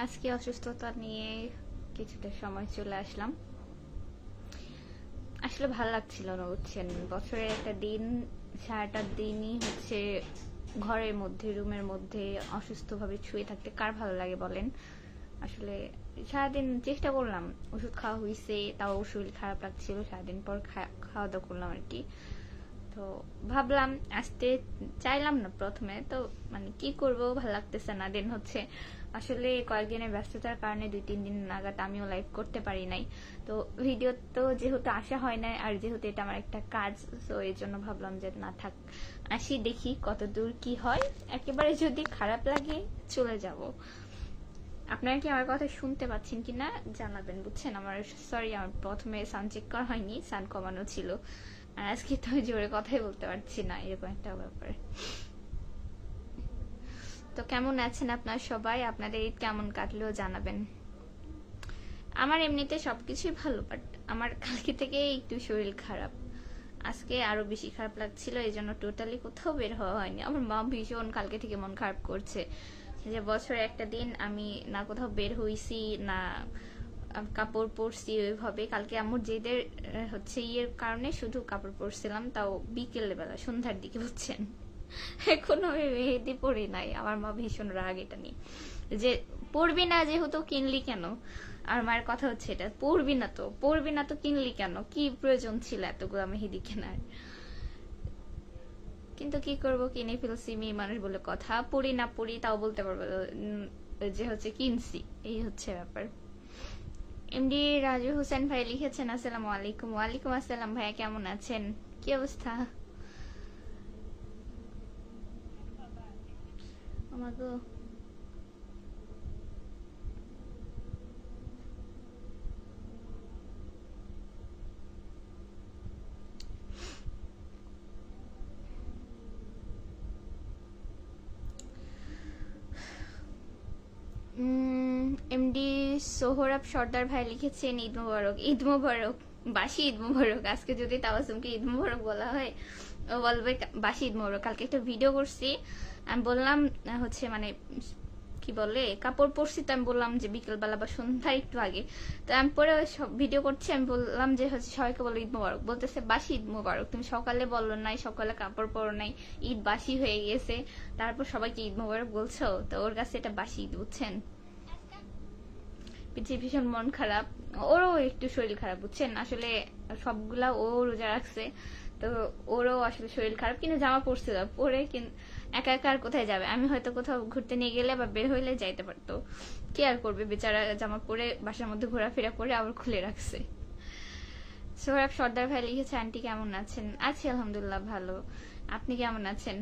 আজকে অসুস্থতা নিয়ে কিছুটা সময় চলে আসলাম। আসলে ভালো লাগছিল না, বুঝছেন। বছরের একটা দিন, সারাটা দিনই হচ্ছে ঘরের মধ্যে, রুমের মধ্যে অসুস্থভাবে শুয়ে থাকতে কার ভালো লাগে বলেন। আসলে সারাদিন চেষ্টা করলাম, ওষুধ খাওয়া হয়েছে, তাও শরীর খারাপ লাগছিল। সারাদিন পর খাওয়া দাওয়া করলাম আর কি। তো ভাবলাম আসতে চাইলাম না প্রথমে, তো মানে কি করব, ভালো লাগতেছে না। দেন হচ্ছে আসলে কয়েকদিনের ব্যস্ততার কারণে 2-3 দিন নাগাদ আমিও লাইভ করতে পারি নাই। তো ভিডিও তো যেহেতু আসা হয় নাই, আর যেহেতু এটা আমার একটা কাজ, তো এই জন্য ভাবলাম যে না থাক, আসি, দেখি কত দূর কি হয়। একেবারে যদি খারাপ লাগে চলে যাব। আপনারা কি আমার কথা শুনতে পাচ্ছেন কিনা জানাবেন, বুঝছেন। আমার সরি, আমার প্রথমে সাউন্ড চেক করা হয়নি, সাউন্ড কমানো ছিল। আর আজকে তো জোরে কথাই বলতে পারছি না, এরকম একটা ব্যাপার। তো কেমন আছেন আপনার সবাই? আপনাদের ঈদ কেমন কাটলেও জানাবেন। আমার এমনিতে সবকিছুই ভালো, বাট আমার কালকে থেকে একটু শরীর খারাপ। আজকে আরো বেশি খারাপ লাগছিল, এই জন্য টোটালি কোথাও বের হওয়া হয়নি। আমার মা ভীষণ কালকে থেকে মন খারাপ করছে যে বছরে একটা দিন আমি না কোথাও বের হইছি, না কাপড় পরছি ওইভাবে। কালকে আম্মুর যেদের হচ্ছে ইয়ের কারণে শুধু কাপড় পরছিলাম, তাও বিকেল বেলা, সন্ধ্যার দিকে, বুঝছেন। এখনো আমি মেহেদি পরি নাই। আমার মা ভীষণ রাগ এটা নিয়ে, যে পরবি না যেহেতু কিনলি কেন। আর মায়ের কথা হচ্ছে এটা, পরবি না তো কিনলি কেন, কি প্রয়োজন ছিল এতগুলো মেহেদি কেনার। কিন্তু কি করব, কিনে ফেলছি, মেয়ে মানুষ বলে কথা। পড়ি না পড়ি তাও বলতে পারবো যে হচ্ছে কিনছি, এই হচ্ছে ব্যাপার। এমডি রাজু হোসেন ভাই লিখেছেন আসসালামু আলাইকুম। ওয়ালাইকুম আসসালাম ভাইয়া, কেমন আছেন? কি অবস্থা? আমাগো এমডি সোহরাব সর্দার ভাই লিখেছেন ঈদ মোবারক। ঈদ মোবারক, বাসি ঈদ মোবারক। আজকে যদি তাবাসুমকে ঈদ মোবারক বলা হয়, ও বলবে বাসি ঈদ মোবারক। কালকে একটা ভিডিও করছি, আমি বললাম হচ্ছে মানে কি বলে কাপড় পরছি, তো আমি বললাম যে বিকেলবেলা বা সন্ধ্যার একটু আগে। তো আমি পরে সব ভিডিও করছি, আমি বললাম যে হচ্ছে সবাইকে বলো ঈদ মোবারক, বলতেছে বাসি ঈদ মোবারক। তুমি সকালে বললো নাই, সকালে কাপড় পরো নাই, ঈদ বাসি হয়ে গেছে, তারপর সবাইকে ঈদ মোবারক বলছো। তো ওর কাছে এটা বাসি ঈদ, বুঝছেন। পিছিয়ে ভীষণ মন খারাপ। ওরও একটু শরীর খারাপ, বুঝছেন। আসলে সবগুলা ও রোজা রাখছে, তো ওরও আসলে শরীর খারাপ, কিন্তু জামা পরছিল, পরে একা একা আর কোথায় যাবে। আমি হয়তো কোথাও ঘুরতে নিয়ে গেলে বা বের হইলে যাইতে পারতো, কি আর করবে বেচারা, জামা পরে বাসার মধ্যে ঘোরাফেরা করে আবার খুলে রাখছে। সোহরাব সর্দার ভাই লিখেছে আন্টি কেমন আছেন? আছি আলহামদুলিল্লাহ ভালো। আপনি কেমন আছেন?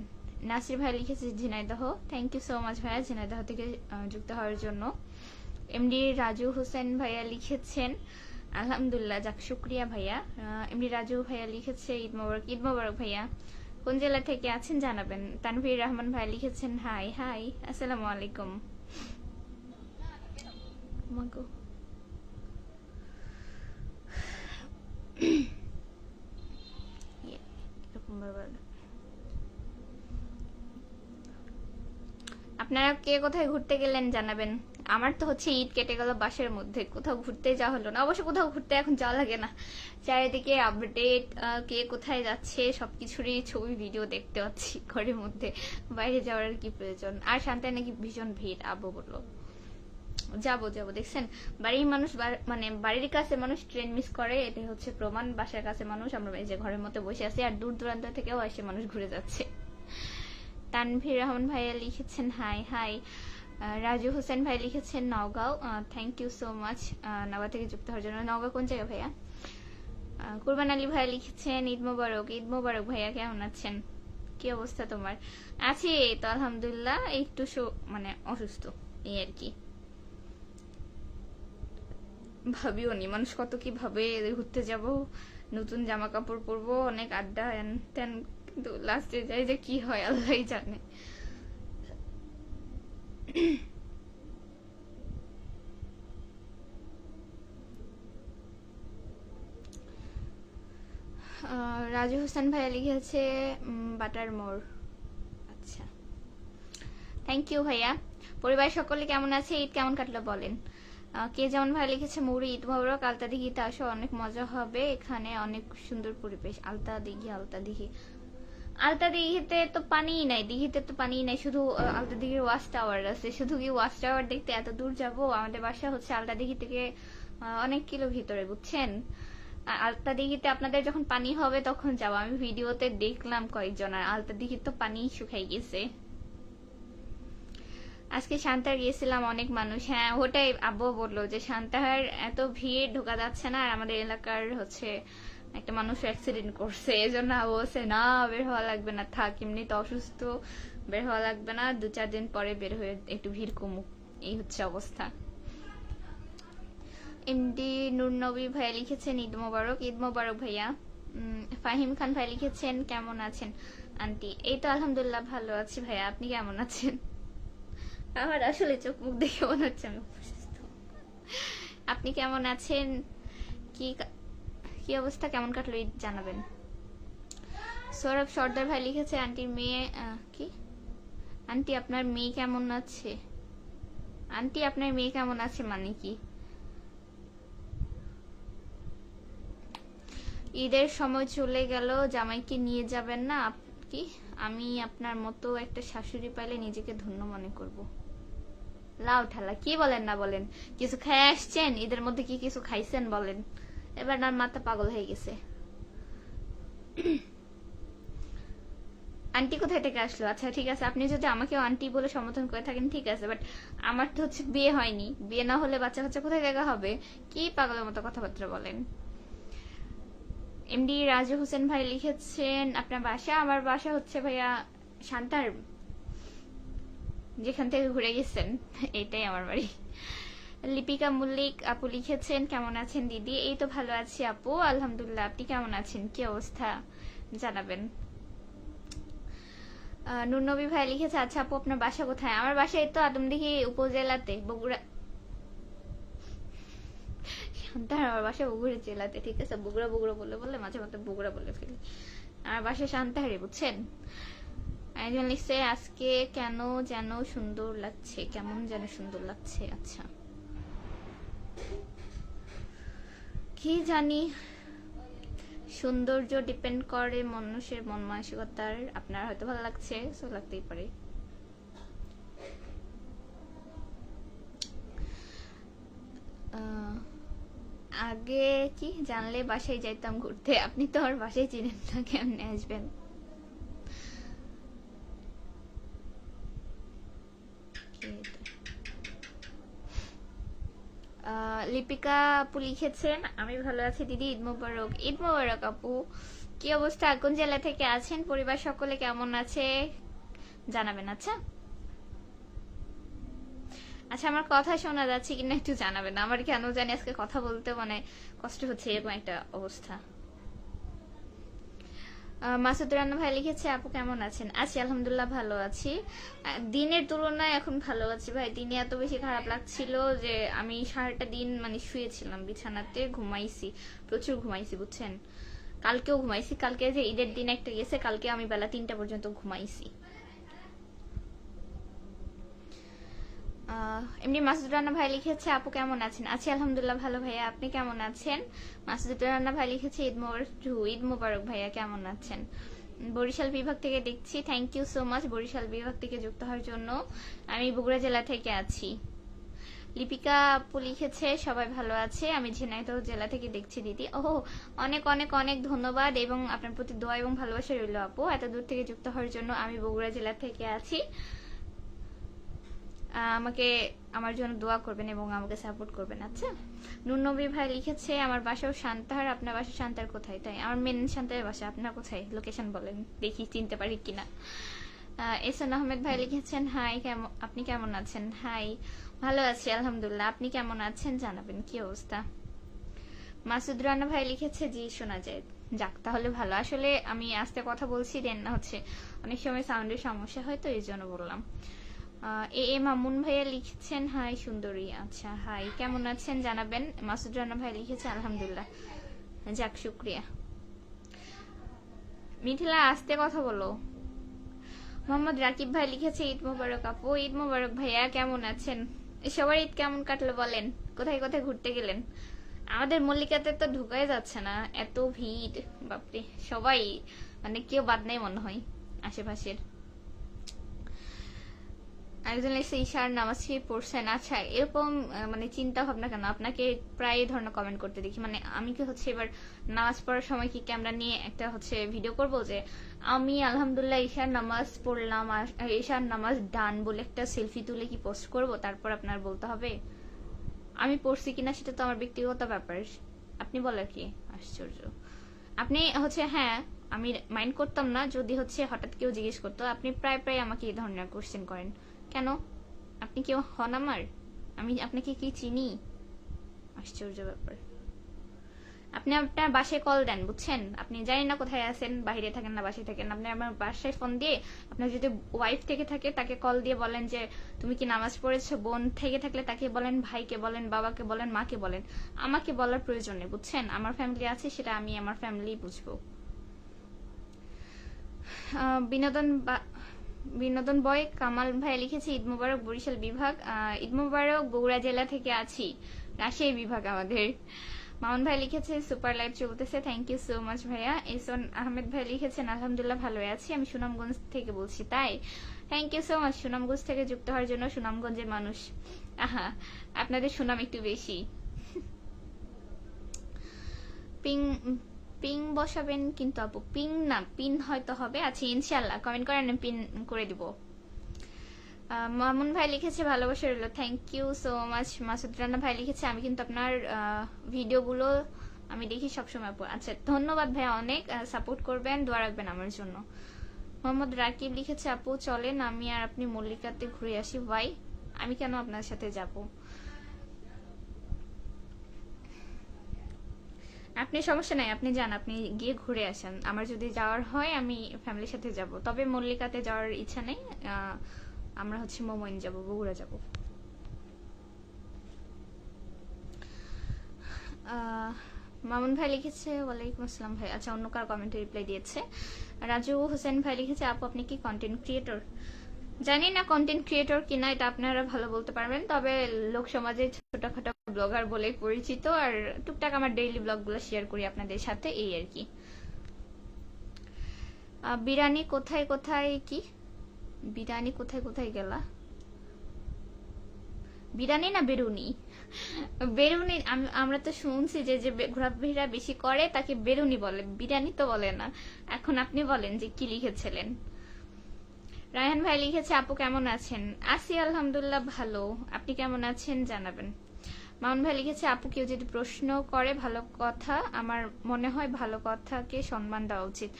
নাসির ভাই লিখেছে Jhenaidah. Thank you so much ভাইয়া ঝিনাইদহ থেকে যুক্ত হওয়ার জন্য। এমডি রাজু হোসেন ভাইয়া লিখেছেন আলহামদুলিল্লাহ, যাক শুক্রিয়া ভাইয়া। এমডি রাজু ভাইয়া লিখেছে ঈদ মোবারক। ঈদ মোবারক ভাইয়া। কোন জেলা থেকে আছেন জানাবেন। তানভীর রহমান ভাই লিখেছেন হাই হাই, আসসালামু আলাইকুম। মাগো। এরকম বারবার। আপনারা কে কোথায় ঘুরতে গেলেন জানাবেন। আমার তো হচ্ছে ঈদ কেটে গেল বাসের মধ্যে, কোথাও ঘুরতে যাওয়া হলো না। অবশ্য কোথাও ঘুরতে এখন যাওয়া লাগে না, চারিদিকে আপডেট, কে কোথায় যাচ্ছে সবকিছুরই ছবি ভিডিও দেখতে পাচ্ছি ঘরের মধ্যে। বাইরে যাওয়ার আর কি প্রয়োজন। আর শান্তায় নাকি ভীষণ ভিড়, আব্বু বললো। যাবো যাবো, দেখছেন। বাড়ির মানুষ মানে বাড়ির কাছে মানুষ ট্রেন মিস করে, এটা হচ্ছে প্রমাণ। বাসার কাছে মানুষ আমরা এই যে ঘরের মধ্যে বসে আছি, আর দূর দূরান্ত থেকেও এসে মানুষ ঘুরে যাচ্ছে। তানভীর রহমান ভাইয়া লিখেছেন হাই হাই। রাজু হোসেন ভাই লিখেছেন Naogaon. Thank you so much Naogaon থেকে যুক্ত হওয়ার জন্য। নওগাঁ কোন জায়গায় ভাইয়া? কুরবান আলী ভাই লিখেছেন ঈদ মোবারক। ঈদ মোবারক ভাইয়া, কেমন আছেন? কি অবস্থা তোমার? আছি তো আলহামদুলিল্লাহ, একটু মানে অসুস্থ, এই আর কি। ভাবিও নি মানুষ কত কি ভাবে, ঘুরতে যাব, নতুন জামা কাপড় পরবো, অনেক আড্ডা হ্যান ত্যান, কিন্তু লাস্টে যাই যে কি হয় আল্লাহই জানে। রাজু হোসেন ভাইয়া লিখেছে বাটার মোর। আচ্ছা, থ্যাংক ইউ ভাইয়া। পরিবার সকলে কেমন আছে, ঈদ কেমন কাটলো বলেন। কে যেমন ভাই লিখেছে, মুড়ি ঈদ মোবারক, আলতা দিঘিতে আসো, অনেক মজা হবে, এখানে অনেক সুন্দর পরিবেশ। আলতা দিঘি, আলতা দিঘি, আলতা দিঘিতে তো পানিই নাই, দিঘিতে তো পানিই নাই, শুধু আলতা দিঘির ওয়াচ টাওয়ার আছে। শুধু কি ওয়াচ টাওয়ার দেখতে এত দূর যাব? আমাদের বাসা হচ্ছে আলতা দিঘি থেকে অনেক কিলো ভিতরে, বুঝছেন। আলতা দিঘিতে আপনাদের যখন পানি হবে তখন যাবো। আমি ভিডিওতে দেখলাম কয়েকজন, আর আলতা দিঘির তো পানি শুকাই গেছে। আজকে সান্তাহার গিয়েছিলাম, অনেক মানুষ। হ্যাঁ, ওটাই আব্বু বললো যে সান্তাহার এত ভিড়, ঢোকা যাচ্ছে না। আর আমাদের এলাকার হচ্ছে একটা মানুষ অ্যাক্সিডেন্ট করছে, এজন্য আব্বু বলছে না বের হওয়া লাগবে না, থাক, এমনি তো অসুস্থ, বের হওয়া লাগবে না, 2-4 দিন পরে বের হয়ে একটু ভিড় কমুক। এই হচ্ছে অবস্থা। এমডি নূর নবী ভাইয়া লিখেছেন ঈদ মোবারক। ঈদ মোবারক ভাইয়া। ফাহিম খান ভাই লিখেছেন কেমন আছেন আন্টি। এই তো আলহামদুলিল্লাহ ভালো আছি ভাইয়া, আপনি কেমন আছেন? আমার আসলে চোখ মুখ দেখে মনে হচ্ছে আমি অসুস্থ। আপনি কেমন আছেন? কি কি অবস্থা, কেমন কাটলো ঈদ জানাবেন। সৌরভ সর্দার ভাই লিখেছে আন্টির মেয়ে কি, আন্টি আপনার মেয়ে কেমন আছে? আন্টি আপনার মেয়ে কেমন আছে মানে কি? ঈদের সময় চলে গেল, জামাইকে নিয়ে যাবেন না কি? আমি আপনার মতো একটা শাশুড়ি পাইলে নিজেকে ধন্য মনে করব। লাউ ঠালা, কি বলেন না বলেন? কিছু খেয়ে আসছেন ঈদের মধ্যে? কি কিছু খাইছেন বলেন? এবার না মাথা পাগল হয়ে গেছে। আন্টি কোথায় থেকে আসলো? আচ্ছা ঠিক আছে, আপনি যদি আমাকে আন্টি বলে সম্বোধন করে থাকেন ঠিক আছে, বাট আমার তো হচ্ছে বিয়ে হয়নি, বিয়ে না হলে বাচ্চা কাচ্চা কোথায় দেখা হবে? কি পাগলের মতো কথাবার্তা বলেন। এমডি রাজু হোসেন ভাই লিখেছেন আপনার বাসা। আমার বাসা হচ্ছে ভাইয়া শান্তার, যেখান থেকে ঘুরে গেছেন এটাই আমার বাড়ি। লিপিকা মল্লিক আপু লিখেছেন কেমন আছেন দিদি। এই তো ভালো আছি আপু, আলহামদুলিল্লাহ। আপনি কেমন আছেন, কি অবস্থা জানাবেন। নুরনবী ভাই লিখেছে আচ্ছা আপু আপনার বাসা কোথায়? আমার বাসা এই তো আদমদীঘি উপজেলাতে, বগুড়া। শান্তার আমার বাসা বগুড়া জেলাতে, ঠিক আছে। বগুড়া বগুড়া বলে বলে মাঝে মাঝে বগুড়া বলে ফেলি। আমার বাসা শান্তাহারি, বুঝছেন। একজন লিখছে আজকে কেন যেন সুন্দর লাগছে, কেমন যেন সুন্দর লাগছে। আচ্ছা কি জানি, সৌন্দর্য ডিপেন্ড করে মানুষের মন মানসিকতার। আপনার হয়তো ভালো লাগছে, সো লাগতেই পারে। আগে কি জানলে বাসায় যাইতাম ঘুরতে, আপনি তো আর বাসায় চিনেন না, কেমনে আসবেন? লিপিকা আপু লিখেছেন আমি ভালো আছি দিদি, ঈদ মোবারক। ঈদ মোবারক আপু। কি অবস্থা, কোন জেলা থেকে আছেন, পরিবার সকলে কেমন আছে জানাবেন। আচ্ছা আচ্ছা, আমার কথা শোনা যাচ্ছে কিনা একটু জানাবেন। আমার কেন জানি আজকে কথা বলতে মানে কষ্ট হচ্ছে, এরকম একটা অবস্থা। মাসুদুর রান্না ভাই লিখেছে আপু কেমন আছেন। আছি আলহামদুলিল্লাহ ভালো আছি, দিনের তুলনায় এখন ভালো আছি ভাই। দিনে এত বেশি খারাপ লাগছিল যে আমি সারাটা দিন মানে শুয়েছিলাম বিছানাতে, ঘুমাইছি, প্রচুর ঘুমাইছি বুঝছেন। কালকেও ঘুমাইছি, কালকে যে ঈদের দিন একটা গেছে, কালকে আমি বেলা 3টা পর্যন্ত ঘুমাইছি। এমনি মাসুদুর রান্না ভাই লিখেছে আপু কেমন আছেন। আছি আলহামদুলিল্লাহ ভালো ভাইয়া, আপনি কেমন আছেন? মাসুদুর রান্না ভাই লিখেছে ঈদ মোবারক, ঈদ মোবারক ভাইয়া, কেমন আছেন? বরিশাল বিভাগ থেকে দেখছি, thank you so much Barishal বিভাগ থেকে যুক্ত হওয়ার জন্য। আমি বগুড়া জেলা থেকে আছি। লিপিকা আপু লিখেছে সবাই ভালো আছে, আমি ঝিনাইদহ জেলা থেকে দেখছি দিদি। ওহ, অনেক অনেক অনেক ধন্যবাদ এবং আপনার প্রতি দোয়া এবং ভালোবাসা রইল আপু, এত দূর থেকে যুক্ত হওয়ার জন্য। আমি বগুড়া জেলা থেকে আছি, আমাকে আমার জন্য দোয়া করবেন এবং আমাকে সাপোর্ট করবেন। আচ্ছা, নুরনবী ভাই লিখেছে আমার বাসাও শান্তাহার, আপনার বাসা শান্তার কোথায়? তাই আমার মেন শান্তার বাসা, আপনার কোথায় লোকেশন বলেন দেখি চিনতে পারি কিনা। এহসান আহমেদ ভাই লিখেছেন হাই, আপনি কেমন আছেন? হাই, ভালো আছি আলহামদুলিল্লাহ, আপনি কেমন আছেন জানাবেন, কি অবস্থা। মাসুদ রানা ভাই লিখেছে জি শোনা যায়, যাক তাহলে ভালো। আসলে আমি আস্তে কথা বলছি, দেন না হচ্ছে অনেক সময় সাউন্ডের সমস্যা হয়, তো এই জন্য বললাম। এ মামুন ভাইয়া লিখছেন হাই সুন্দরী। আচ্ছা হাই, কেমন আছেন জানাবেন। মাসুদ রানা ভাই লিখেছে আলহামদুলিল্লাহ, যাক শুক্রিয়া। মিথিলা আস্তে কথা বলো। মোহাম্মদ রাকিব ভাই লিখেছে ঈদ মোবারক আপু। ঈদ মোবারক ভাইয়া, কেমন আছেন? সবার ঈদ কেমন কাটলো বলেন? কোথায় কোথায় ঘুরতে গেলেন? আমাদের মল্লিকাতে তো ঢুকাই যাচ্ছে না, এত ভিড়, বাপরে। সবাই মানে কেউ বাদ নেই মনে হয় আশেপাশের। একজন এসে ঈশার নামাজ পড়ছেন। আচ্ছা, এরকম মানে চিন্তা ভাবনা কেন? আপনাকে প্রায় এই ধরনের কমেন্ট করতে দেখি। মানে আমি কি হচ্ছে এবার নামাজ পড়ার সময় কি ক্যামেরা নিয়ে একটা হচ্ছে ভিডিও করব যে আমি আলহামদুলিল্লাহ ঈশার নামাজ পড়লাম আর ঈশার নামাজ ডান বলে একটা সেলফি তুলে কি পোস্ট করব, তারপর আপনার বলতে হবে? আমি পড়ছি কিনা সেটা তো আমার ব্যক্তিগত ব্যাপার, আপনি বলার কি? আশ্চর্য। আপনি হচ্ছে, হ্যাঁ আমি মাইন্ড করতাম না যদি হচ্ছে হঠাৎ কেউ জিজ্ঞেস করতো। আপনি প্রায় প্রায় আমাকে এই ধরনের কোশ্চেন করেন কেন? আপনি কেউ হন আমার? আমি আপনাকে কি চিনি? আশ্চর্য ব্যাপার। আপনি আপনার বাসায় কল দেন, বুঝছেন? আপনি জানি না কোথায় আছেন, বাইরে থাকেন না বাসায় থাকেন, আপনি আমার বাসায় ফোন দিয়ে আপনার যদি ওয়াইফ থেকে থাকে তাকে কল দিয়ে বলেন যে তুমি কি নামাজ পড়েছো। বোন থেকে থাকলে তাকে বলেন, ভাইকে বলেন, বাবাকে বলেন, মাকে বলেন। আমাকে বলার প্রয়োজন নেই, বুঝছেন? আমার ফ্যামিলি আছে, সেটা আমি আমার ফ্যামিলি বুঝবো। বিনোদন বিনোদন বয় কামাল ভাই লিখেছে ঈদ মুবারক বরিশাল বিভাগ। ঈদ মুবারক, বগুড়া জেলা থেকে আছি, রাজশাহী বিভাগ আমাদের। মামুন ভাই লিখেছে সুপার লাইভ চলতেছে, থ্যাংক ইউ সো মাচ ভাইয়া। এসন আহমেদ ভাই লিখেছেন আলহামদুলিল্লাহ ভালো আছি, আমি সুনামগঞ্জ থেকে বলছি। তাই, thank you so much Sunamganj থেকে যুক্ত হওয়ার জন্য। সুনামগঞ্জের মানুষ, আহা, আপনাদের সুনাম একটু বেশি। পিং পিং বসাবেন কিন্তু আপু? পিং না, পিন হয়তো হবে। আচ্ছা ইনশাল্লাহ, কমেন্ট করেন, পিন করে দিব। মামুন ভাই লিখেছে ভালোবাসা রইল, thank you so much. Masud Rana ভাই লিখেছে আমি কিন্তু আপনার ভিডিওগুলো আমি দেখি সবসময় আপু। আচ্ছা ধন্যবাদ ভাই, অনেক সাপোর্ট করবেন, দোয়া রাখবেন আমার জন্য। মোহাম্মদ রাকিব লিখেছে আপু চলেন আমি আর আপনি মল্লিকাতে ঘুরে আসি। ভাই আমি কেন আপনার সাথে যাব? আপনি সমস্যা নাই, আপনি যান, আপনি গিয়ে ঘুরে আসেন। আমার যদি যাওয়ার হয় আমি ফ্যামিলির সাথে যাব, তবে মল্লিকাতে যাওয়ার ইচ্ছা নেই। আমরা হচ্ছে মোমইন যাব, বগুড়া যাব। মামুন ভাই লিখেছে ওয়ালাইকুম আসসালাম ভাই। আচ্ছা অন্য কার কমেন্টে রিপ্লাই দিয়েছে। রাজু হোসেন ভাই লিখেছে আপু আপনি কি কন্টেন্ট ক্রিয়েটর? জানি না কন্টেন্ট ক্রিয়েটর কিনা, এটা আপনারা ভালো বলতে পারবেন। তবে লোক সমাজে ছোটখাটো ব্লগার বলে পরিচিত, আর টুকটাক আমার ডেইলি ব্লগগুলো শেয়ার করি আপনাদের সাথে, এই আর কি। বিরানি কোথায় কোথায় কি? বিরানি কোথায় কোথায় গেলা? বিরানি না বেরুনি? বেরুনি আমরা তো শুনছি যে যে ঘোরাফেরা বেশি করে তাকে বেরুনি বলে, বিরানি তো বলে না। এখন আপনি বলেন যে কি লিখেছিলেন। রায়হান ভাই লিখেছে আপু কেমন আছেন? আছি আলহামদুলিল্লাহ ভালো, আপনি কেমন আছেন জানাবেন। মামুন ভাই লিখেছে আপু কেউ যদি প্রশ্ন করে ভালো কথা, আমার মনে হয় ভালো কথাকে সম্মান দেওয়া উচিত।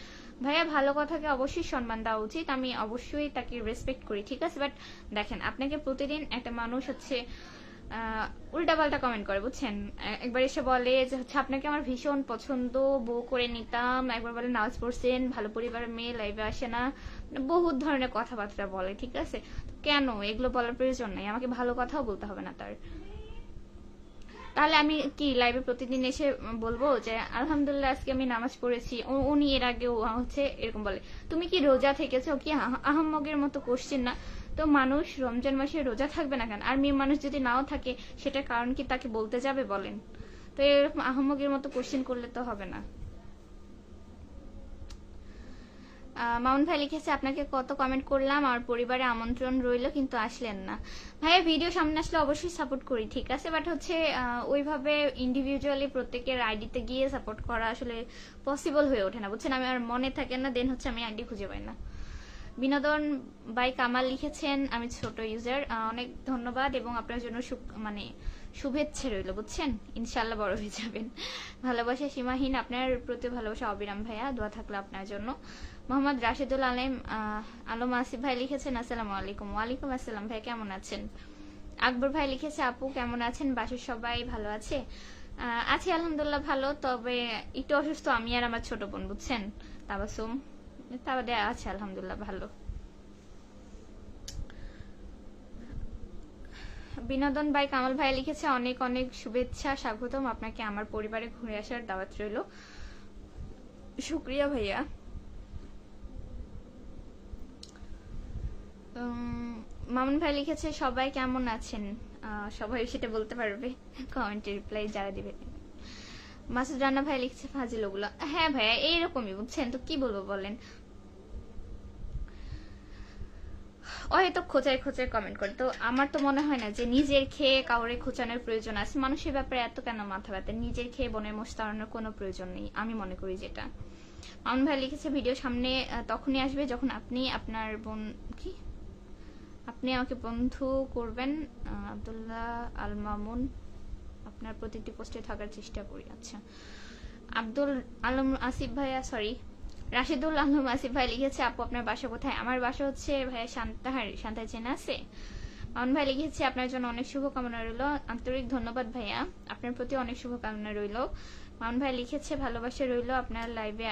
ভাইয়া ভালো কথাকে অবশ্যই সম্মান দেওয়া উচিত, আমি অবশ্যই তাকে রেসপেক্ট করি, ঠিক আছে। বাট দেখেন আপনাকে প্রতিদিন একটা মানুষ হচ্ছে উল্টাপাল্টা কমেন্ট করে, বুঝছেন? একবার এসে বলে যে হচ্ছে আপনাকে আমার ভীষণ পছন্দ, বউ করে নিতাম। একবার বলে নামাজ পড়ছেন, ভালো পরিবারের মেয়ে, লাইভে আসে না, বহুত ধরনের কথাবার্তা বলে, ঠিক আছে। কেন এগুলো বলার প্রয়োজন নাই, আমাকে ভালো কথাও বলতে হবে না তার। তাহলে আমি কি লাইভে প্রতিদিন এসে বলবো যে আলহামদুলিল্লাহ আজকে আমি নামাজ পড়েছি? উনি এর আগে হচ্ছে এরকম বলে তুমি কি রোজা থেকেছো? কি আহাম্মগের মতো কোশ্চেন না তো। মানুষ রমজান মাসে রোজা থাকবে না কেন? আর মেয়ে মানুষ যদি নাও থাকে সেটার কারণ কি তাকে বলতে যাবে বলেন? তো এরকম আহাম্মগের মতো কোশ্চেন করলে তো হবে না। মামুন ভাই লিখেছে আপনাকে কত কমেন্ট করলাম, আমার পরিবারে আমন্ত্রণ রইল কিন্তু আসলেন না। ভাইয়া ভিডিও সামনে আসলে অবশ্যই সাপোর্ট করি, ঠিক আছে। বাট হচ্ছে ওইভাবে ইন্ডিভিজুয়ালি প্রত্যেকের আইডিতে গিয়ে সাপোর্ট করা আসলে পসিবল হয়ে ওঠে না, বুঝছেন। আমি আমার মনে থাকে না, দেন হচ্ছে আমি আইডি খুঁজে পাই না। বিনোদন বাই কামাল লিখেছেন আমি ছোট ইউজার, অনেক ধন্যবাদ এবং আপনার জন্য মানে শুভেচ্ছা রইল, বুঝছেন। ইনশাল্লাহ বড় হয়ে যাবেন। ভালোবাসা সীমাহীন, আপনার প্রতি ভালোবাসা অবিরাম ভাইয়া, দোয়া থাকলে আপনার জন্য। মোহাম্মদ রাশেদুল আলম আসিফ ভাই লিখেছেন আসসালামু আলাইকুম। ওয়ালাইকুম আসসালাম ভাই, কেমন আছেন? আকবর ভাই লিখেছে আপু কেমন আছেন, বাসার সবাই ভালো আছে? আছি আলহামদুলিল্লাহ ভালো, তবে একটু অসুস্থ আমি আর আমার ছোট বোন, বুঝছেন, তাবাসুম। তা বাদে আছে আলহামদুলিল্লাহ ভালো। বিনোদন ভাই কামাল ভাই লিখেছে অনেক অনেক শুভেচ্ছা, স্বাগতম আপনাকে আমার পরিবারে ঘুরে আসার দাওয়াত রইল। শুক্রিয়া ভাইয়া। মামুন ভাই লিখেছে সবাই কেমন আছেন। সবাই সেটা বলতে পারবে কমেন্টে রিপ্লাই যারা দিবে। মাসুদ রানা ভাই লিখছে ফাজিল ওগুলো। হ্যাঁ ভাইয়া এইরকমই বুঝছেন তো, কি বলবো বলেন। ও হয়তো খোঁচায় খোঁচায় কমেন্ট করে, তো আমার তো মনে হয় না যে নিজের খেয়ে কাউরে খোঁচানোর প্রয়োজন আছে। মানুষের ব্যাপারে এত কেন মাথা ব্যথা, নিজের খেয়ে বনের মোষ তাড়ানোর কোনো প্রয়োজন নেই আমি মনে করি। যেটা মামুন ভাই লিখেছে ভিডিও সামনে তখনই আসবে যখন আপনি আপনার বোন কি আপনি আমাকে বন্ধু করবেন। আব্দুল্লাহ আল মামুন, আপনার প্রতিটি পোস্টে থাকার চেষ্টা করি। আচ্ছা, আব্দুল আলম আসিফ ভাইয়া, সরি রাশিদুল আলম আসিফ ভাই লিখেছে আপু আপনার বাসা কোথায়। আমার বাসা হচ্ছে ভাইয়া শান্তায় চেনা আছে। মামুন ভাই লিখেছে আপনার জন্য অনেক শুভকামনা রইল। আন্তরিক ধন্যবাদ ভাইয়া, আপনার প্রতি অনেক শুভকামনা রইল। মামুন ভাই লিখেছে ভালোবাসা রইল আপনার লাইভে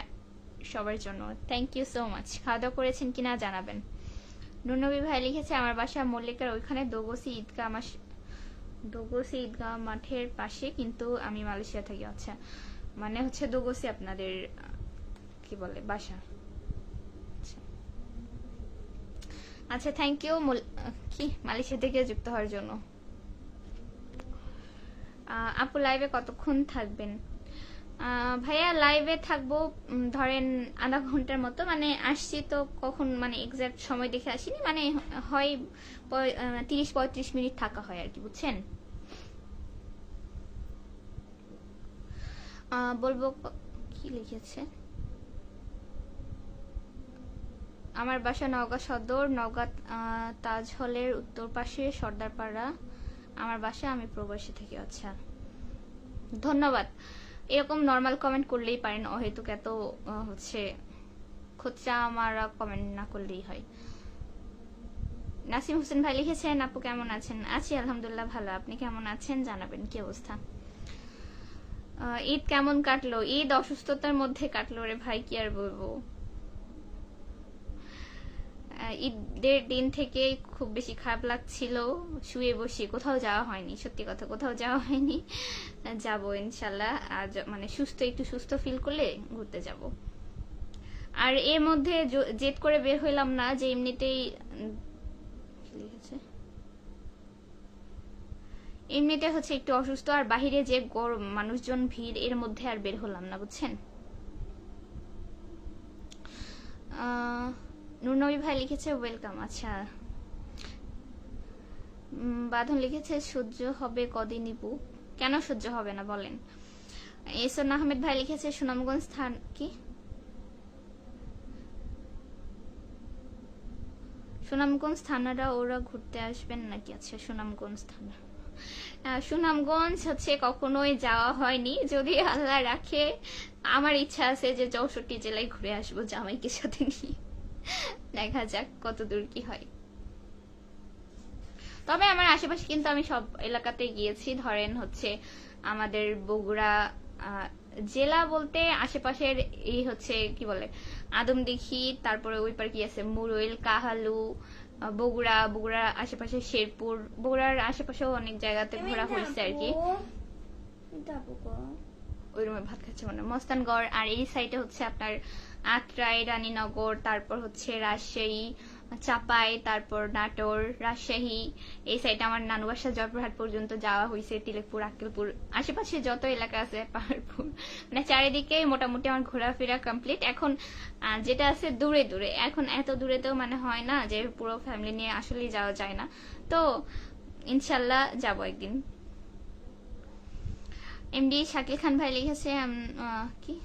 সবার জন্য। Thank you so much. খাওয়া দাওয়া করেছেন কিনা জানাবেন। নুরনবী ভাই লিখেছে আমার বাসা মল্লিকার ওইখানে দোগসি ঈদগাহ মাঠের পাশে, কিন্তু আমি মালয়েশিয়া থাকি। আচ্ছা, মানে হচ্ছে দোগসি আপনাদের কি বলে বাসা। আচ্ছা থ্যাংক ইউ কি মালয়েশিয়া থেকে যুক্ত হওয়ার জন্য। আপু লাইভে কতক্ষণ থাকবেন। ভাইয়া লাইভে থাকবো ধরেন আধা ঘন্টার মতো, মানে আসছি তো কখন মানে এক্সাক্ট সময় দেখে আসিনি, মানে হয় 30-35 মিনিট থাকা হয় আর কি, বুঝছেন। বলবো কি লিখেছে। আমার বাসা নওগাঁ সদর, নওগাঁ তাজ হলের উত্তর পাশে সর্দারপাড়া আমার বাসা, আমি প্রবাসী থেকে। আচ্ছা ধন্যবাদ। এরকম নর্মাল কমেন্ট করলেই পারেন, অহেতুক এত হচ্ছে খোঁচা মারা কমেন্ট না করলেই হয়। নাসিম হোসেন ভাই লিখেছেন আপু কেমন আছেন। আছি আলহামদুলিল্লাহ ভালো, আপনি কেমন আছেন জানাবেন কি অবস্থা। ঈদ কেমন কাটলো। ঈদ অসুস্থতার মধ্যে কাটলো রে ভাই, কি আর বলবো। ঈদের দিন থেকে খুব বেশি খারাপ লাগছিল, শুয়ে বসে, কোথাও যাওয়া হয়নি, সত্যি কথা কোথাও যাওয়া হয়নি। যাব ইনশাল্লাহ, আজ মানে একটু সুস্থ ফিল করলে ঘুরতে যাব। আর এর মধ্যে জেদ করে বের হইলাম না যে এমনিতে হচ্ছে একটু অসুস্থ, আর বাহিরে যে গরম মানুষজন ভিড়, এর মধ্যে আর বের হলাম না, বুঝছেন। নুরনবী ভাই লিখেছে ওয়েলকাম। আচ্ছা, বাঁধন লিখেছে সহ্য হবে কদিন ইপু। কেন সহ্য হবে না বলেন। এসন আহমেদ ভাই লিখেছে সুনামগঞ্জ স্থান কি সুনামগঞ্জ থানারা ওরা ঘুরতে আসবেন নাকি। আচ্ছা সুনামগঞ্জ থানা, সুনামগঞ্জ হচ্ছে কখনোই যাওয়া হয়নি, যদি আল্লাহ রাখে আমার ইচ্ছা আছে যে 64 জেলায় ঘুরে আসবো জামাইকে সাথে নিয়ে, দেখা যাক কত দূর কি হয়। তবে আমার আশেপাশে কিন্তু আমি সব এলাকাতে গিয়েছি, ধরেন হচ্ছে আমাদের বগুড়া জেলা বলতে আশেপাশের এই হচ্ছে কি বলে আদমদিঘি, তারপরে ওই পার কি আছে মুরইল, কাহালু, বগুড়ার আশেপাশে শেরপুর, বগুড়ার আশেপাশেও অনেক জায়গাতে ঘোরা হয়েছে আর কি। ওই রুমে ভাত খাচ্ছে মানে মস্তানগড়। আর এই সাইডে হচ্ছে আপনার আত্রাই, রানীনগর, তারপর হচ্ছে রাজশাহী, চাপাই, তারপর নাটোর, রাজশাহী, এই সাইডে আমার নানু বাসা জয়পুরহাট পর্যন্ত যাওয়া হয়েছে, তিলেকপুর, আক্কেলপুর, আশেপাশে যত এলাকা আছে পাহাড়পুর, মানে চারিদিকে মোটামুটি আমার ঘোরাফেরা কমপ্লিট। এখন যেটা আছে দূরে দূরে, এখন এত দূরে তো মানে হয় না যে পুরো ফ্যামিলি নিয়ে আসলেই যাওয়া যায় না, তো ইনশাল্লাহ যাবো একদিন। এমডি শাকিল খান ভাই লিখেছে কি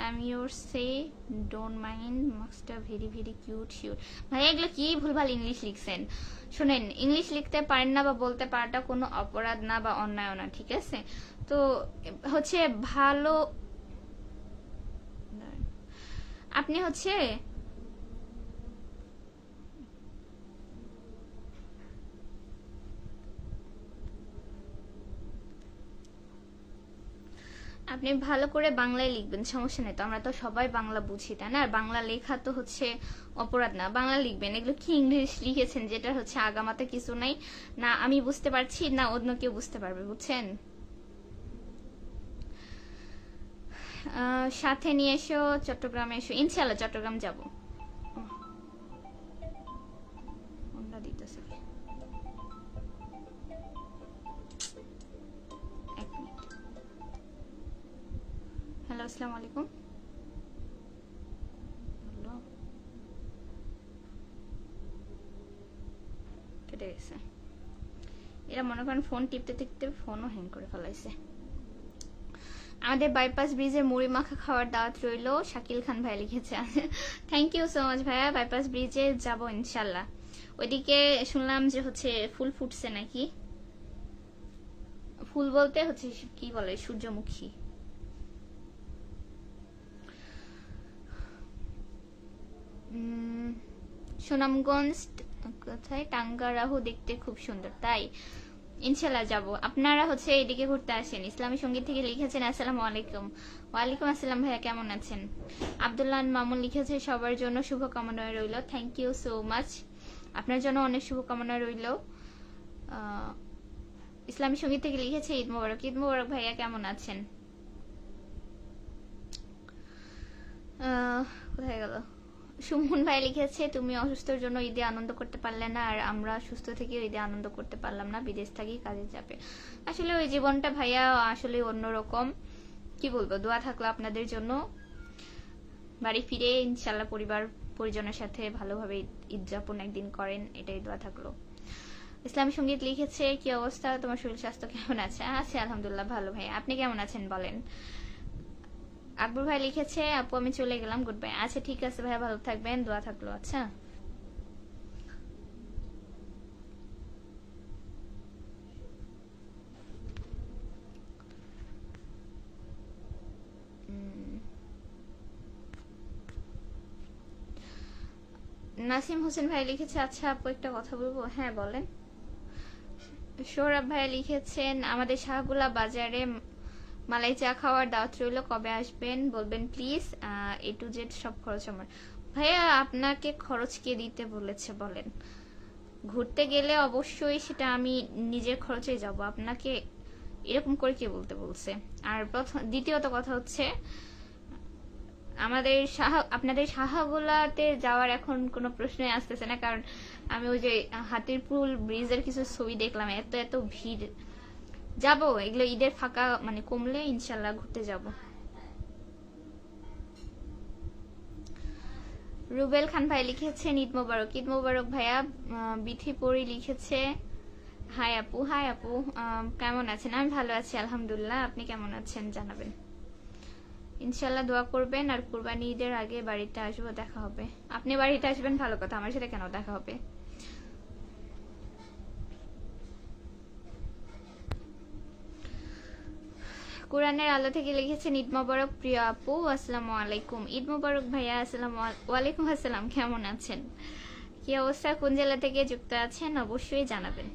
I'm your say don't mind master very very cute sure। ভাই এগুলো কি ভুলভাল ইংলিশ লিখছেন। শুনেন, ইংলিশ লিখতে পারেন না বা বলতে পারাটা কোনো অপরাধ না বা অন্যায় না, ঠিক আছে। তো হচ্ছে ভালো আপনি হচ্ছে আপনি ভালো করে বাংলায় লিখবেন, সমস্যা নেই তো, আমরা তো সবাই বাংলা বুঝি তাই না। আর বাংলা লেখা তো হচ্ছে অপরাধ না, বাংলা লিখবেন। এগুলো কি ইংলিশ লিখেছেন যেটা হচ্ছে আগামাতে কিছু নাই, না আমি বুঝতে পারছি না অন্য কেউ বুঝতে পারবে, বুঝছেন। সাথে নিয়ে এসো চট্টগ্রামে, এসো ইনশাল্লাহ চট্টগ্রাম যাব। বলতেছে কি? এক মিনিট। হ্যালো, আসসালামু আলাইকুম। হ্যালো, কেটে গেছে। এরা মনে করেন ফোন টিপতে টিপতে ফোনও হ্যাং করে ফেলাইছে। আমাদের বাইপাস ব্রিজের মুড়ি মাখা খাওয়ার দাওয়াত রইল, শাকিল খান ভাই লিখেছে। থ্যাংক ইউ সো মাচ ভাইয়া। বাইপাস ব্রিজে যাব ইনশাল্লাহ। ওইদিকে শুনলাম যে হচ্ছে ফুল ফুটছে নাকি। ফুল বলতে হচ্ছে কি বলে, সূর্যমুখী। সুনামগঞ্জ কোথায়? টাঙ্গারাহু দেখতে খুব সুন্দর, তাই ইনশাল্লাহ যাব। আপনারা হচ্ছে এদিকে ঘুরতে আসেন। ইসলামী সঙ্গীত থেকে লিখেছেন আসসালামু আলাইকুম। ওয়ালাইকুম আসসালাম ভাইয়া, কেমন আছেন? আব্দুল্লাহ মামুন লিখেছে সবার জন্য শুভকামনা রইল। থ্যাংক ইউ সো মাচ, আপনার জন্য অনেক শুভকামনা রইল। ইসলামী সঙ্গীত থেকে লিখেছে ঈদ মোবারক। ঈদ মোবারক ভাইয়া, কেমন আছেন? কোথায় গেল? সুমন ভাই লিখেছে তুমি অসুস্থর জন্য ঈদে আনন্দ করতে পারলে না, আর আমরা সুস্থ থেকে ঈদে আনন্দ করতে পারলাম না, বিদেশ থাকি কাজে যাবে। আসলে ওই জীবনটা ভাইয়া আসলে অন্যরকম। কি বলবো, দোয়া থাকলো আপনাদের জন্য। বাড়ি ফিরে ইনশাল্লাহ পরিবার পরিজনের সাথে ভালোভাবে ঈদ যাপন একদিন করেন, এটাই দোয়া থাকলো। ইসলামী সঙ্গীত লিখেছে কি অবস্থা, তোমার শরীর স্বাস্থ্য কেমন আছে? আছে আলহামদুলিল্লাহ ভালো ভাই, আপনি কেমন আছেন বলেন? আকবর ভাই লিখেছে আপু আমি চলে গেলাম, গুড বাই। আচ্ছা ঠিক আছে ভাই, ভালো থাকবেন, দোয়া থাকলো। আচ্ছা, নাসিম হোসেন ভাই লিখেছে আচ্ছা আপু একটা কথা বলবো। হ্যাঁ বলেন। সৌরভ ভাই লিখেছেন আমাদের শাহগুলা বাজারে মালাই চা খাওয়ার দাওয়াত রইল, কবে আসবেন বলবেন প্লিজ। এ টু জেড সব খরচ আমার। ভাইয়া আপনাকে খরচ কে দিতে বলেছে বলেন? ঘুরতে গেলে অবশ্যই সেটা আমি নিজের খরচে যাব, আপনাকে এরকম করে কে বলতে বলছে? আর দ্বিতীয়ত কথা হচ্ছে আমাদের আপনাদের সাহাগুলাতে যাওয়ার এখন কোনো প্রশ্নই আসতেছে না, কারণ আমি ওই যে হাতিরপুল ব্রিজের কিছু ছবি দেখলাম, এত এত ভিড়। যাব এগুলো ঈদের ফাঁকা মানে কমলে ইনশাল্লাহ ঘুরতে যাব। রুবেল খান ভাই লিখেছেন ঈদ মোবারক। ঈদ মোবারক ভাইয়া। বিথি পরি লিখেছে হাই আপু। হাই আপু, কেমন আছেন? আমি ভালো আছি আলহামদুলিল্লাহ, আপনি কেমন আছেন জানাবেন। ইনশাল্লাহ দোয়া করবেন, আর কুরবানি ঈদের আগে বাড়িতে আসবো, দেখা হবে। আপনি বাড়িতে আসবেন ভালো কথা, আমার সাথে কেন দেখা হবে? কোরআনের আলো থেকে লিখেছেন ঈদ মোবারক প্রিয় আপু, আসসালামু আলাইকুম। ঈদ মোবারক ভাইয়া। আসসালামু ওয়ালাইকুম আসসালাম, কেমন আছেন? কি অবস্থা? কোন জেলা থেকে যুক্ত আছেন অবশ্যই জানাবেন।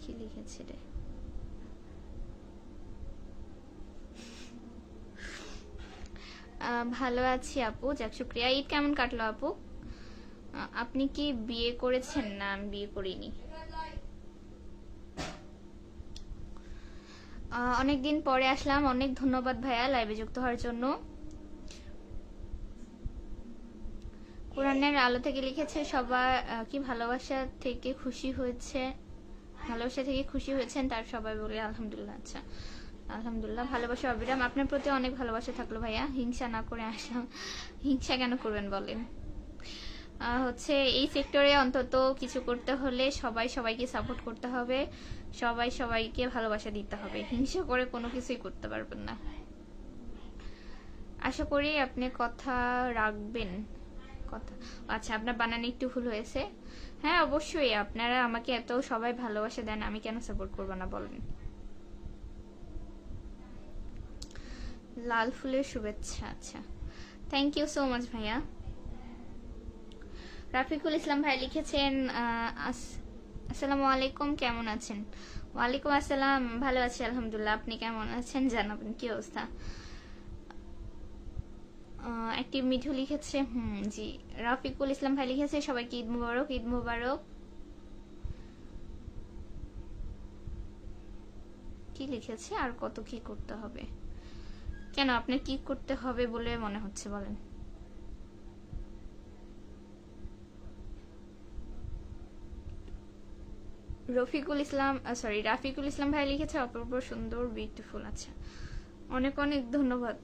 কি লিখেছে রে? ভালো আছি আপু, যাক শুক্রিয়া। ঈদ কেমন কাটলো আপু? আপনি কি বিয়ে করেছেন? না আমি বিয়ে করিনি। অনেকদিন পরে আসলাম, অনেক ধন্যবাদ ভাইয়া লাইভে যুক্ত হওয়ার জন্য। কোরআনের আলো থেকে লিখেছে সবাই কি ভালোবাসা থেকে খুশি হয়েছে, ভালোবাসা থেকে খুশি হয়েছেন তার সবাই বলে আলহামদুলিল্লাহ। আচ্ছা আলহামদুলিল্লাহ, ভালোবাসা অবিরাম। আপনার প্রতি অনেক ভালোবাসা থাকলো ভাইয়া, হিংসা না করে আসলাম। হিংসা কেন করবেন বলেন? হচ্ছে এই সেক্টরে অন্তত কিছু করতে হলে সবাই সবাইকে সাপোর্ট করতে হবে, সবাই সবাইকে ভালোবাসা দিতে হবে, হিংসা করে কোনো কিছুই করতে পারবেন না। আশা করি আপনি কথা রাখবেন। কথা, আচ্ছা আপনার বানানে একটু ভুল হয়েছে। হ্যাঁ অবশ্যই, আপনারা আমাকে এত সবাই ভালোবাসা দেন, আমি কেন সাপোর্ট করবো না বলেন? লাল ফুলের শুভেচ্ছা, আচ্ছা থ্যাংক ইউ সো মাচ ভাইয়া। রাফিকুল ইসলাম ভাই লিখেছেন আসসালামু আলাইকুম, কেমন আছেন? ওয়ালাইকুম আসসালাম, ভালো আছি আলহামদুলিল্লাহ, আপনি কেমন আছেন জানাবেন। কি অবস্থা? একটি মিঠু লিখেছে জি। রাফিকুল ইসলাম ভাই লিখেছে সবাইকে ঈদ মুবারক। ঈদ মুবারক। কি লিখেছে, আর কত কি করতে হবে? কেন আপনার কি করতে হবে বলে মনে হচ্ছে বলেন? রফিকুল ইসলাম, সরি রাফিকুল ইসলাম ভাই লিখেছে অপূর্ব সুন্দর বিউটিফুল। আচ্ছা, অনেক অনেক ধন্যবাদ।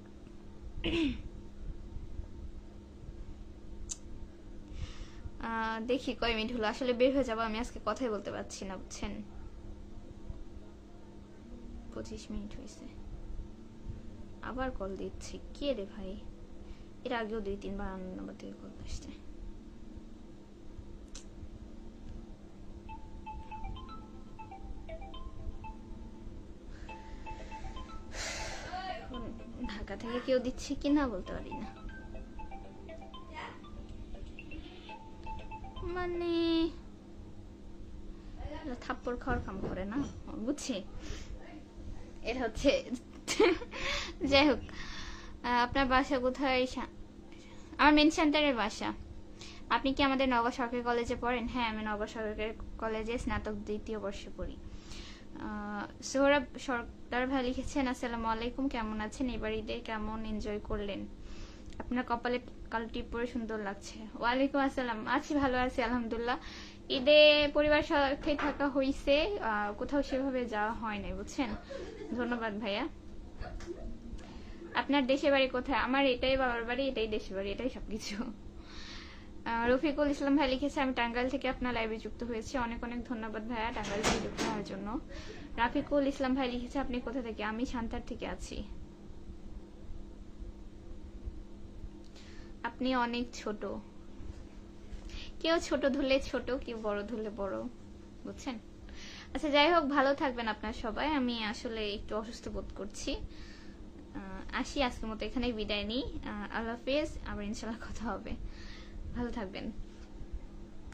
দেখি কয় মিনিট হলো, আসলে বের হয়ে যাবো আমি, আজকে কথাই বলতে পারছি না বুঝছেন। 25 মিনিট হয়েছে, আবার কল দিচ্ছে কে রে ভাই? এর আগেও 2-3 বার নাম্বার থেকে কল আসছে। ঢাকা থেকে কেউ দিচ্ছে কিনা বলতে পারি না, মানে থাপ্পড় খাওয়ার কাম করে না, বুঝছি। এটা হচ্ছে যাই হোক, আপনার বাসা কোথায়? আমার মেন সেন্টারের বাসা। আপনি কি আমাদের নগর সরকারি কলেজে পড়েন? হ্যাঁ, আমি নগর সরকারি কলেজে স্নাতক 2য় বর্ষে পড়ি। সোহরাব সরকার ভাই লিখেছেন আসসালামু আলাইকুম, কেমন আছেন? এবার ঈদে কেমন এনজয় করলেন? আপনার কপালে কালটি পরে সুন্দর লাগছে। ওয়ালাইকুম আসসালাম, আছি, ভালো আছি আলহামদুলিল্লাহ। ঈদে পরিবারের সাথে থাকা হইছে, কোথাও সেভাবে যাওয়া হয় নাই বুঝছেন। ধন্যবাদ ভাইয়া। আপনার দেশের বাড়ি কোথায়? আমার এটাই বাবার বাড়ি, এটাই দেশের বাড়ি, এটাই সবকিছু। রফিকুল ইসলাম ভাই লিখেছে আমি টাঙ্গাইল থেকে আপনার লাইভে যুক্ত হয়েছি। অনেক অনেক ধন্যবাদ ভাইয়া টাঙ্গাইল থেকে যুক্ত হওয়ার জন্য। রাফিকুল ইসলাম ভাই লিখেছে আপনি কোথা থেকে? আমি সান্তার থেকে আছি। আপনি অনেক ছোট, কেউ ছোট ধরলে ছোট, কেউ বড় ধরলে বড়, বুঝছেন। আচ্ছা যাই হোক, ভালো থাকবেন আপনার সবাই। আমি আসলে একটু অসুস্থ বোধ করছি। আসি, আজকের মতো এখানেই বিদায় নিই। আল্লাহ হাফেজ, আবার ইনশাল্লাহ কথা হবে। ভালো থাকবেন।